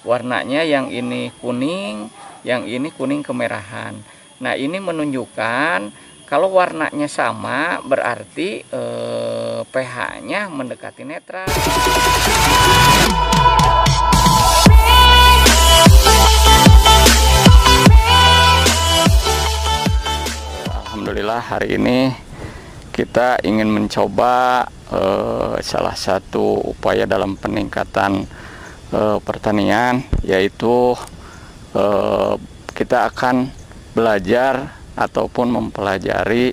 warnanya yang ini kuning, yang ini kuning kemerahan. Nah, ini menunjukkan kalau warnanya sama berarti pH-nya mendekati netral. Alhamdulillah hari ini kita ingin mencoba salah satu upaya dalam peningkatan pertanian, yaitu kita akan belajar ataupun mempelajari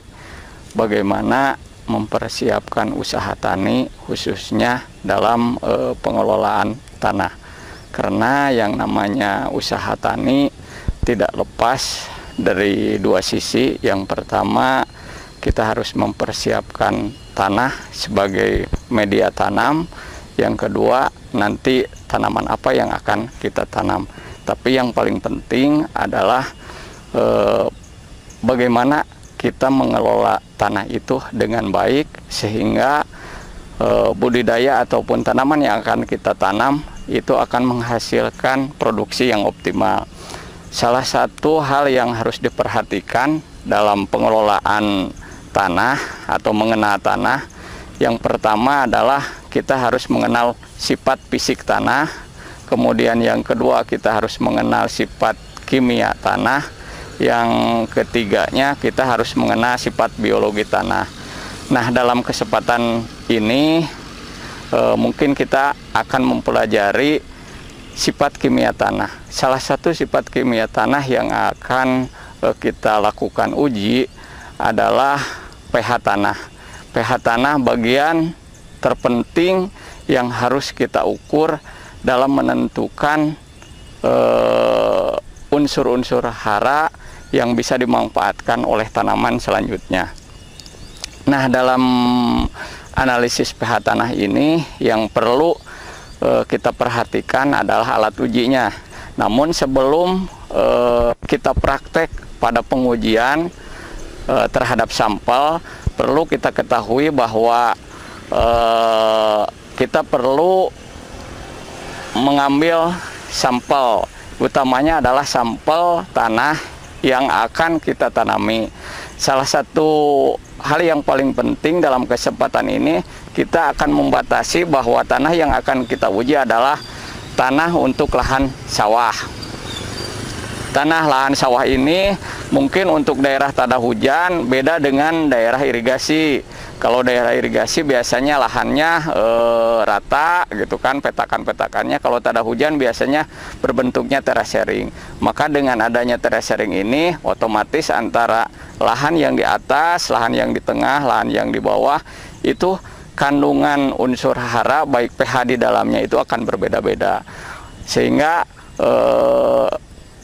bagaimana mempersiapkan usaha tani khususnya dalam pengelolaan tanah. Karena yang namanya usaha tani tidak lepas dari dua sisi. Yang pertama, kita harus mempersiapkan tanah sebagai media tanam. Yang kedua, nanti tanaman apa yang akan kita tanam. Tapi yang paling penting adalah bagaimana kita mengelola tanah itu dengan baik sehingga budidaya ataupun tanaman yang akan kita tanam itu akan menghasilkan produksi yang optimal. Salah satu hal yang harus diperhatikan dalam pengelolaan tanah atau mengenal tanah, yang pertama adalah kita harus mengenal sifat fisik tanah. Kemudian yang kedua, kita harus mengenal sifat kimia tanah. Yang ketiganya, kita harus mengenal sifat biologi tanah. Nah, dalam kesempatan ini mungkin kita akan mempelajari sifat kimia tanah. Salah satu sifat kimia tanah yang akan kita lakukan uji adalah pH tanah. pH tanah bagian terpenting yang harus kita ukur dalam menentukan unsur-unsur hara yang bisa dimanfaatkan oleh tanaman selanjutnya. Nah, dalam analisis pH tanah ini yang perlu kita perhatikan adalah alat ujinya. Namun sebelum kita praktek pada pengujian terhadap sampel, perlu kita ketahui bahwa kita perlu mengambil sampel, utamanya adalah sampel tanah yang akan kita tanami. Salah satu hal yang paling penting dalam kesempatan ini, kita akan membatasi bahwa tanah yang akan kita uji adalah tanah untuk lahan sawah. Tanah lahan sawah ini mungkin untuk daerah tada hujan beda dengan daerah irigasi. Kalau daerah irigasi biasanya lahannya rata gitu kan, petakan-petakannya. Kalau tada hujan biasanya berbentuknya terasering. Maka dengan adanya terasering ini, otomatis antara lahan yang di atas, lahan yang di tengah, lahan yang di bawah, itu kandungan unsur hara baik pH di dalamnya itu akan berbeda-beda. Sehingga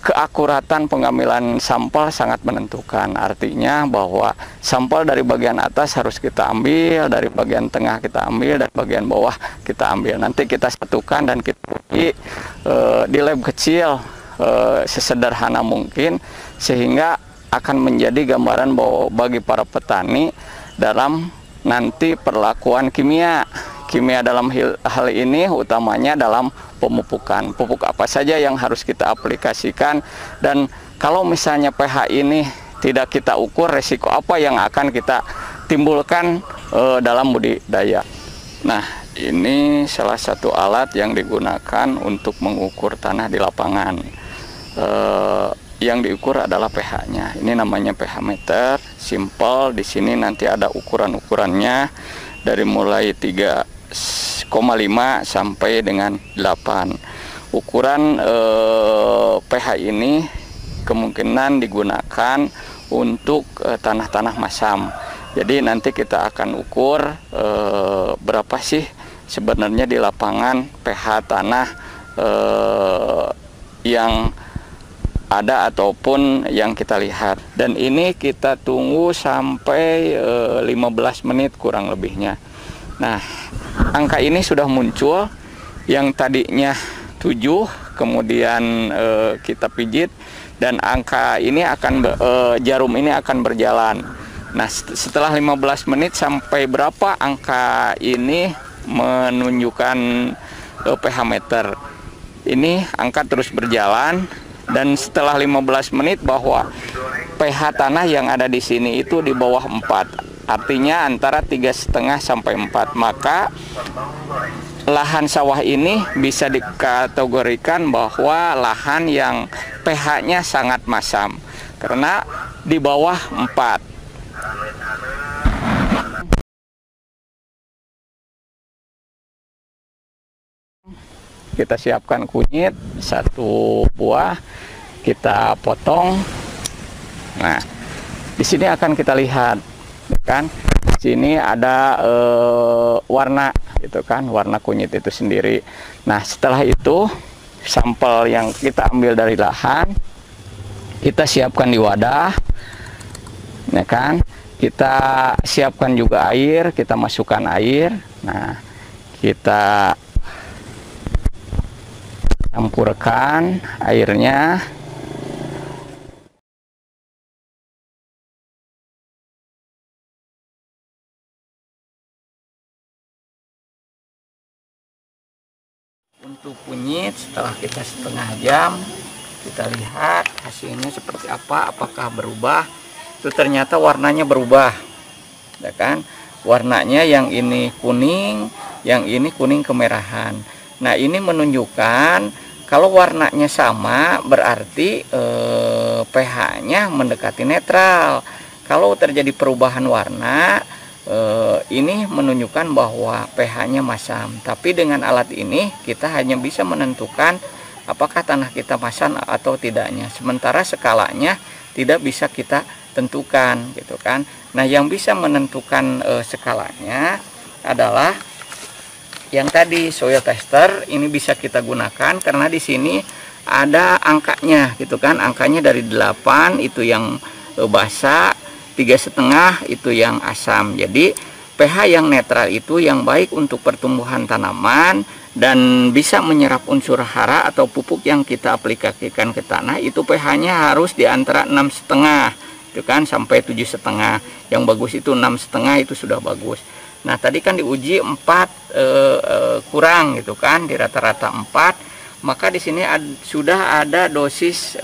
keakuratan pengambilan sampel sangat menentukan. Artinya bahwa sampel dari bagian atas harus kita ambil, dari bagian tengah kita ambil, dan bagian bawah kita ambil. Nanti kita satukan dan kita uji di lab kecil sesederhana mungkin, sehingga akan menjadi gambaran bahwa bagi para petani dalam nanti perlakuan kimia. Kimia dalam hal ini utamanya dalam pemupukan. Pupuk apa saja yang harus kita aplikasikan, dan kalau misalnya pH ini tidak kita ukur, resiko apa yang akan kita timbulkan dalam budidaya. Nah, ini salah satu alat yang digunakan untuk mengukur tanah di lapangan. Yang diukur adalah pH-nya. Ini namanya pH meter, simple. Di sini nanti ada ukuran-ukurannya dari mulai 3,5 sampai dengan 8. Ukuran pH ini kemungkinan digunakan untuk tanah-tanah masam. Jadi nanti kita akan ukur berapa sih sebenarnya di lapangan pH tanah yang ada ataupun yang kita lihat. Dan ini kita tunggu sampai 15 menit kurang lebihnya. Nah, angka ini sudah muncul. Yang tadinya 7, kemudian kita pijit, dan angka ini akan jarum ini akan berjalan. Nah, setelah 15 menit sampai berapa angka ini menunjukkan pH meter. ini angka terus berjalan, dan setelah 15 menit bahwa pH tanah yang ada di sini itu di bawah 4, artinya antara 3,5 sampai 4. Maka lahan sawah ini bisa dikategorikan bahwa lahan yang pH-nya sangat masam karena di bawah 4. Kita siapkan kunyit 1 buah, kita potong. Nah, di sini akan kita lihat, kan? Di sini ada warna, gitu kan? Warna kunyit itu sendiri. Nah, setelah itu sampel yang kita ambil dari lahan, kita siapkan di wadah, ya kan? Kita siapkan juga air, kita masukkan air. Nah, kita campurkan airnya. Untuk kunyit setelah kita setengah jam, kita lihat hasilnya seperti apa, apakah berubah. Itu ternyata warnanya berubah, ya kan? Warnanya yang ini kuning, yang ini kuning kemerahan. Nah, ini menunjukkan kalau warnanya sama berarti pH-nya mendekati netral. Kalau terjadi perubahan warna, ini menunjukkan bahwa pH-nya masam. Tapi dengan alat ini kita hanya bisa menentukan apakah tanah kita masam atau tidaknya. Sementara skalanya tidak bisa kita tentukan, gitu kan. Nah, yang bisa menentukan skalanya adalah yang tadi soil tester. Ini bisa kita gunakan karena di sini ada angkanya, gitu kan. Angkanya dari 8 itu yang basah, 3,5 itu yang asam. Jadi pH yang netral itu yang baik untuk pertumbuhan tanaman dan bisa menyerap unsur hara atau pupuk yang kita aplikasikan ke tanah. Itu pH-nya harus di antara 6,5, itu kan, sampai 7,5. Yang bagus itu 6,5, itu sudah bagus. Nah, tadi kan diuji 4 kurang, gitu kan, di rata-rata 4. Maka di sini sudah ada dosis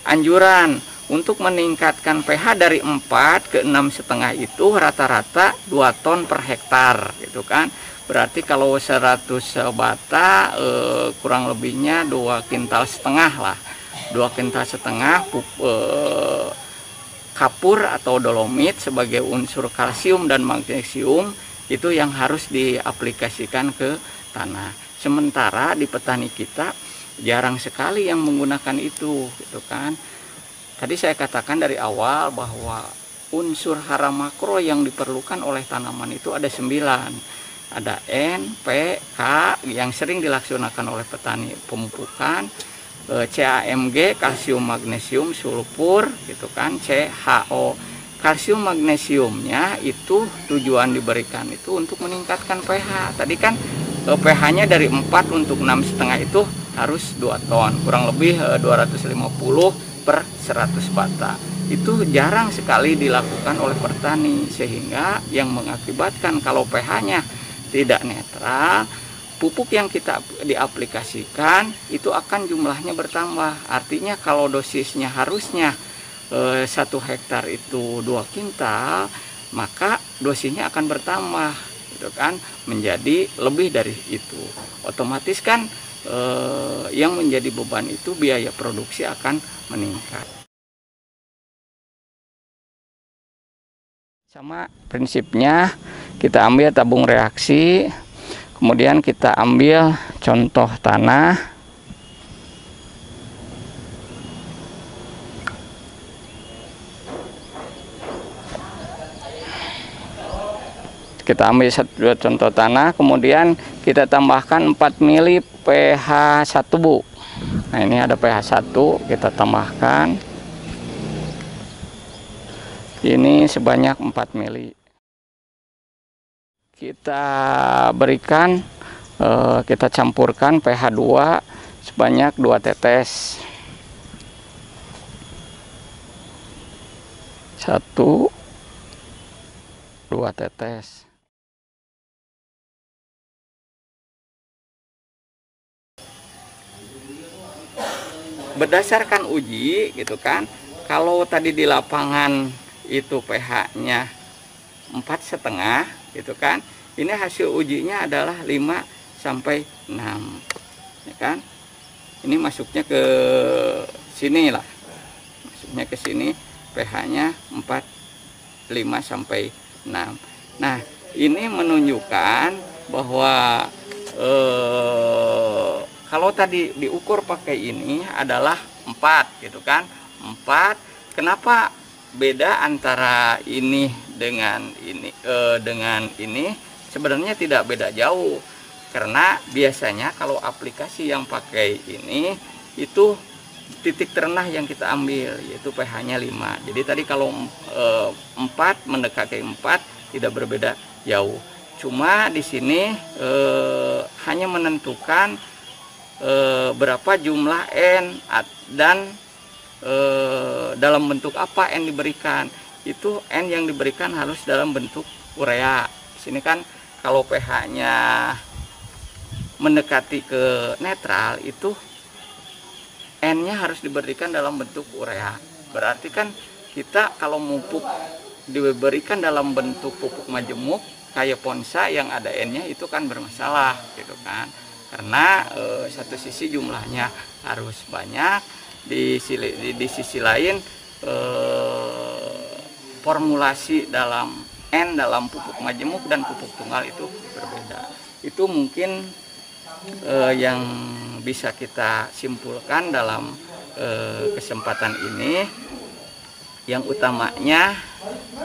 anjuran untuk meningkatkan pH dari 4 ke 6,5 itu rata-rata 2 ton per hektar, gitu kan. Berarti kalau 100 bata kurang lebihnya 2,5 kintal lah. 2,5 kintal kapur atau dolomit sebagai unsur kalsium dan magnesium itu yang harus diaplikasikan ke tanah. Sementara di petani kita jarang sekali yang menggunakan itu, gitu kan. Tadi saya katakan dari awal bahwa unsur hara makro yang diperlukan oleh tanaman itu ada 9. Ada N, P, K yang sering dilaksanakan oleh petani pemupukan, CAMG, kalsium, magnesium, sulfur, gitu kan, CHO. Kalsium magnesiumnya itu tujuan diberikan itu untuk meningkatkan pH. Tadi kan pH-nya dari 4 untuk 6,5 itu harus 2 ton, kurang lebih 250 per 100 bata. Itu jarang sekali dilakukan oleh petani, sehingga yang mengakibatkan kalau pH-nya tidak netral, pupuk yang kita diaplikasikan itu akan jumlahnya bertambah. Artinya kalau dosisnya harusnya 1 hektar itu 2 kintal, maka dosisnya akan bertambah, gitu kan, menjadi lebih dari itu. Otomatis kan yang menjadi beban itu biaya produksi akan meningkat. Sama prinsipnya, kita ambil tabung reaksi. Kemudian kita ambil contoh tanah. Kita ambil dua contoh tanah, kemudian kita tambahkan 4 mili pH 1, Bu. Nah, ini ada pH 1, kita tambahkan. Ini sebanyak 4 mili. Kita berikan, kita campurkan pH 2 sebanyak 2 tetes. 1, 2 tetes. berdasarkan uji gitu kan, kalau tadi di lapangan itu pH-nya 4,5 gitu kan, ini hasil ujinya adalah 5 sampai 6 ya kan. Ini masuknya ke sini lah, masuknya ke sini pH-nya 4, 5 sampai 6. Nah, ini menunjukkan bahwa kalau tadi diukur pakai ini adalah 4 gitu kan. 4. Kenapa beda antara ini dengan ini? Sebenarnya tidak beda jauh. Karena biasanya kalau aplikasi yang pakai ini itu titik terendah yang kita ambil yaitu pH-nya 5. Jadi tadi kalau 4 mendekati 4 tidak berbeda jauh. Cuma di sini hanya menentukan berapa jumlah N dan dalam bentuk apa N diberikan. Itu N yang diberikan harus dalam bentuk urea. Di sini kan kalau pH-nya mendekati ke netral itu N-nya harus diberikan dalam bentuk urea. Berarti kan kita kalau pupuk diberikan dalam bentuk pupuk majemuk kayak Ponsa yang ada N-nya itu kan bermasalah gitu kan. Karena satu sisi jumlahnya harus banyak, di sisi lain formulasi dalam N dalam pupuk majemuk dan pupuk tunggal itu berbeda. Itu mungkin yang bisa kita simpulkan dalam kesempatan ini. Yang utamanya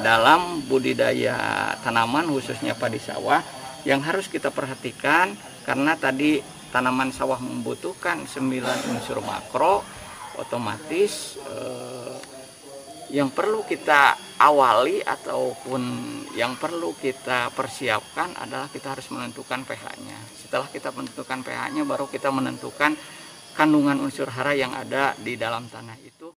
dalam budidaya tanaman khususnya padi sawah yang harus kita perhatikan, karena tadi tanaman sawah membutuhkan 9 unsur makro, otomatis yang perlu kita awali ataupun yang perlu kita persiapkan adalah kita harus menentukan pH-nya. Setelah kita menentukan pH-nya baru kita menentukan kandungan unsur hara yang ada di dalam tanah itu.